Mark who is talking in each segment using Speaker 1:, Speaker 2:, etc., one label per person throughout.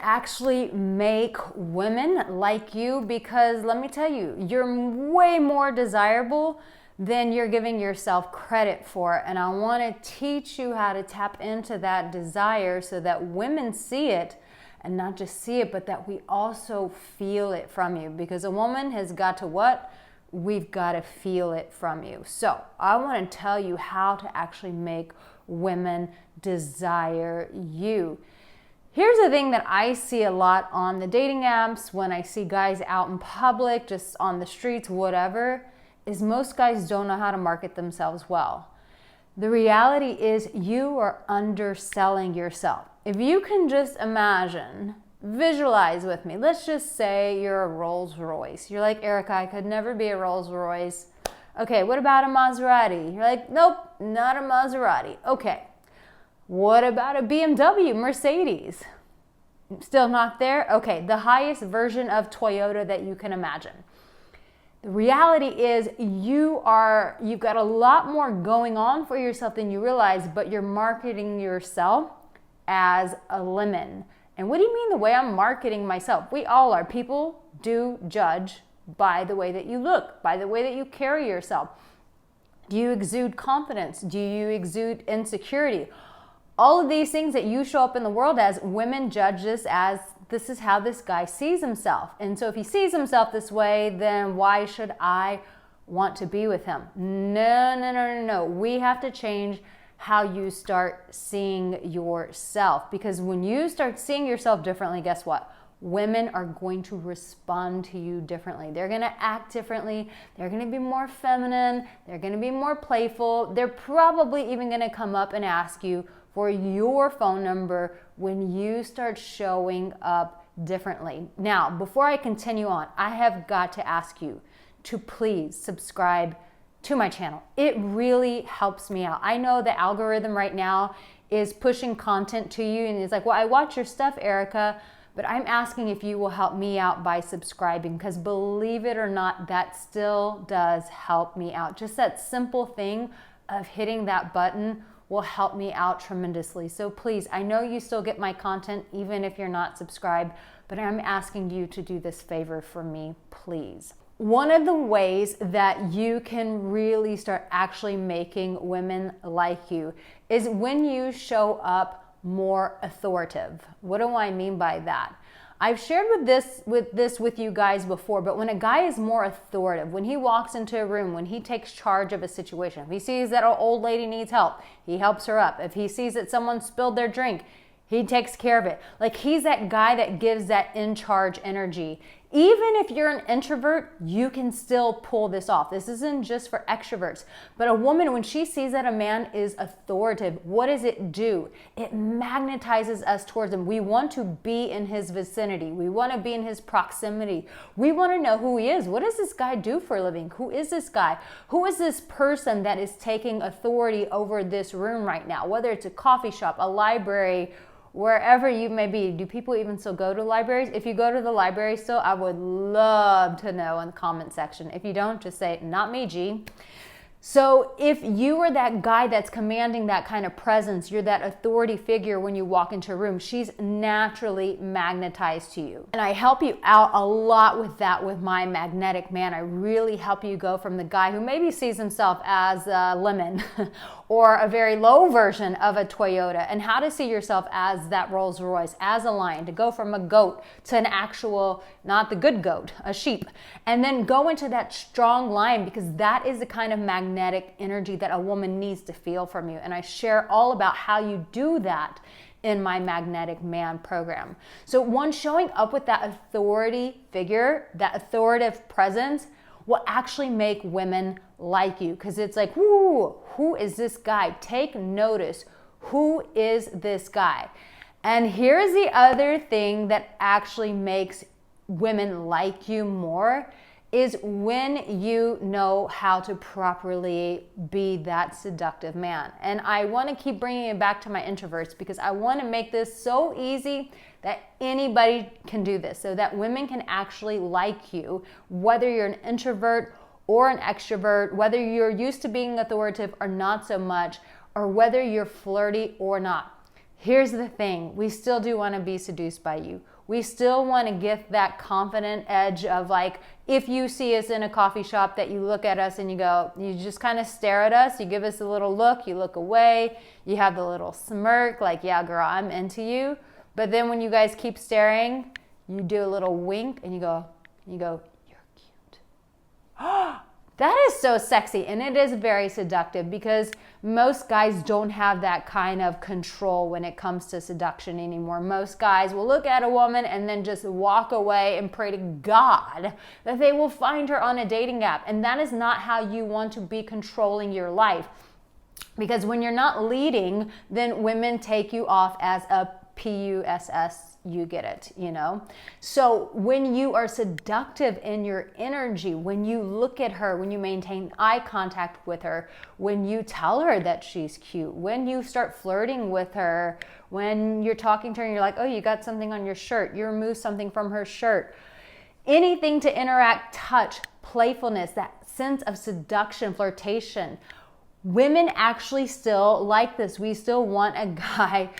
Speaker 1: actually make women like you, because let me tell you, you're way more desirable than you're giving yourself credit for. And I want to teach you how to tap into that desire so that women see it, and not just see it, but that we also feel it from you. Because a woman has got to what? We've got to feel it from you. So I want to tell you how to actually make women desire you. Here's the thing that I see a lot on the dating apps, when I see guys out in public, just on the streets, whatever, is most guys don't know how to market themselves well. The reality is you are underselling yourself. If you can just imagine, visualize with me. Let's just say you're a Rolls Royce. You're like, Arica, I could never be a Rolls Royce. Okay, what about a Maserati? You're like, nope, not a Maserati. Okay, what about a BMW, Mercedes? Still not there? Okay, the highest version of Toyota that you can imagine. The reality is you've got a lot more going on for yourself than you realize, but you're marketing yourself as a lemon. And what do you mean the way I'm marketing myself? We all are. People do judge by the way that you look, by the way that you carry yourself. Do you exude confidence? Do you exude insecurity? All of these things that you show up in the world as, women judge this as, this is how this guy sees himself. And so if he sees himself this way, then why should I want to be with him? No. We have to change how you start seeing yourself. Because when you start seeing yourself differently, guess what? Women are going to respond to you differently. They're going to act differently. They're going to be more feminine. They're going to be more playful. They're probably even going to come up and ask you for your phone number when you start showing up differently. Now, before I continue on, I have got to ask you to please subscribe to my channel. It really helps me out. I know the algorithm right now is pushing content to you, and it's like, well, I watch your stuff, Arica, but I'm asking if you will help me out by subscribing, because believe it or not, that still does help me out. Just that simple thing of hitting that button will help me out tremendously. So please, I know you still get my content even if you're not subscribed, but I'm asking you to do this favor for me, please. One of the ways that you can really start actually making women like you is when you show up more authoritative. What do I mean by that? I've shared with you guys before, but when a guy is more authoritative, when he walks into a room, when he takes charge of a situation, if he sees that an old lady needs help, he helps her up. If he sees that someone spilled their drink, he takes care of it. Like, he's that guy that gives that in charge energy. Even if you're an introvert, you can still pull this off. This isn't just for extroverts. But a woman, when she sees that a man is authoritative, what does it do? It magnetizes us towards him. We want to be in his vicinity. We want to be in his proximity. We want to know who he is. What does this guy do for a living? Who is this guy? Who is this person that is taking authority over this room right now? Whether it's a coffee shop, a library, wherever you may be. Do people even still go to libraries? If you go to the library still, I would love to know in the comment section. If you don't, just say, not me, G. So if you are that guy that's commanding that kind of presence, you're that authority figure when you walk into a room, she's naturally magnetized to you. And I help you out a lot with that with my magnetic man. I really help you go from the guy who maybe sees himself as a lemon or a very low version of a Toyota, and how to see yourself as that Rolls Royce, as a lion, to go from a goat to an actual, not the good goat, a sheep, and then go into that strong lion, because that is the kind of magnetic energy that a woman needs to feel from you. And I share all about how you do that in my Magnetic Man program. So one, showing up with that authority figure, that authoritative presence, will actually make women like you, because it's like, whoo, who is this guy? Take notice. Who is this guy? And here's the other thing that actually makes women like you more, is when you know how to properly be that seductive man. And I want to keep bringing it back to my introverts, because I want to make this so easy that anybody can do this, so that women can actually like you, whether you're an introvert or an extrovert, whether you're used to being authoritative or not so much, or whether you're flirty or not. Here's the thing. We still do want to be seduced by you. We still want to get that confident edge of like, if you see us in a coffee shop, that you look at us and you go, you just kind of stare at us. You give us a little look, you look away, you have the little smirk like, yeah, girl, I'm into you. But then when you guys keep staring, you do a little wink and you go, you're cute. That is so sexy, and it is very seductive because most guys don't have that kind of control when it comes to seduction anymore. Most guys will look at a woman and then just walk away and pray to God that they will find her on a dating app. And that is not how you want to be controlling your life. Because when you're not leading, then women take you off as a PUSS. You get it, you know? So when you are seductive in your energy, when you look at her, when you maintain eye contact with her, when you tell her that she's cute, when you start flirting with her, when you're talking to her and you're like, oh, you got something on your shirt, you remove something from her shirt, anything to interact, touch, playfulness, that sense of seduction, flirtation. Women actually still like this. We still want a guy.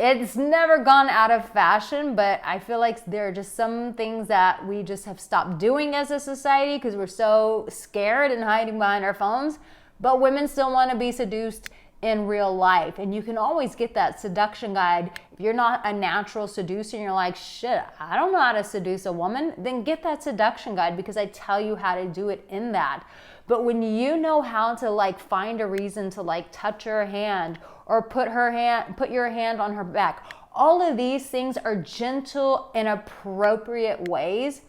Speaker 1: It's never gone out of fashion, but I feel like there are just some things that we just have stopped doing as a society because we're so scared and hiding behind our phones. But women still want to be seduced in real life. And you can always get that seduction guide. If you're not a natural seducer and you're like, shit, I don't know how to seduce a woman, then get that seduction guide because I tell you how to do it in that. But when you know how to like find a reason to like touch her hand or put your hand on her back, all of these things are gentle and appropriate ways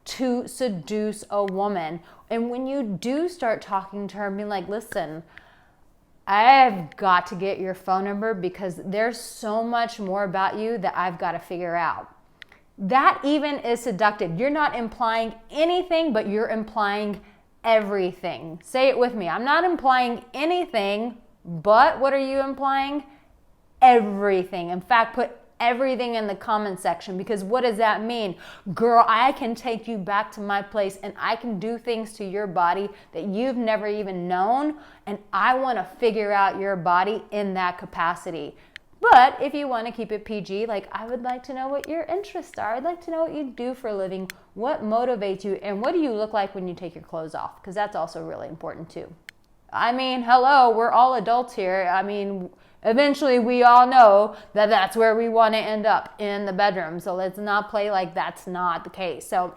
Speaker 1: to seduce a woman. And when you do start talking to her and being like, listen, I've got to get your phone number because there's so much more about you that I've got to figure out. That even is seductive. You're not implying anything, but you're implying everything. Say it with me. I'm not implying anything, but what are you implying? Everything. In fact, put everything in the comment section because what does that mean? Girl, I can take you back to my place and I can do things to your body that you've never even known, and I want to figure out your body in that capacity. But if you want to keep it PG, like I would like to know what your interests are. I'd like to know what you do for a living, what motivates you, and what do you look like when you take your clothes off? Because that's also really important too. I mean, hello, we're all adults here. I mean, eventually we all know that that's where we want to end up, in the bedroom. So let's not play like that's not the case. So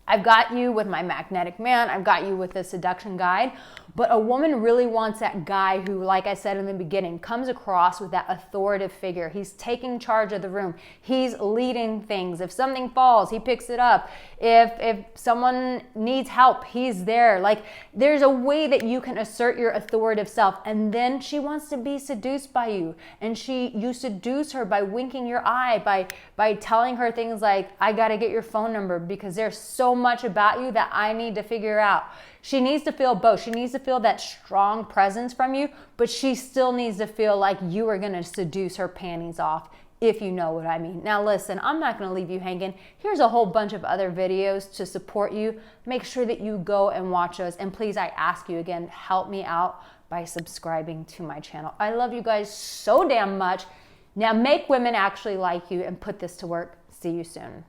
Speaker 1: I've got you with my magnetic man. I've got you with the seduction guide. But a woman really wants that guy who, like I said in the beginning, comes across with that authoritative figure. He's taking charge of the room. He's leading things. If something falls, he picks it up. If someone needs help, he's there. Like, there's a way that you can assert your authoritative self. And then she wants to be seduced by you. And you seduce her by winking your eye, by telling her things like, I got to get your phone number because there's so much about you that I need to figure out. She needs to feel both. She needs to feel that strong presence from you, but she still needs to feel like you are going to seduce her panties off, if you know what I mean. Now listen, I'm not going to leave you hanging. Here's a whole bunch of other videos to support you. Make sure that you go and watch those. And please, I ask you again, help me out by subscribing to my channel. I love you guys so damn much. Now make women actually like you and put this to work. See you soon.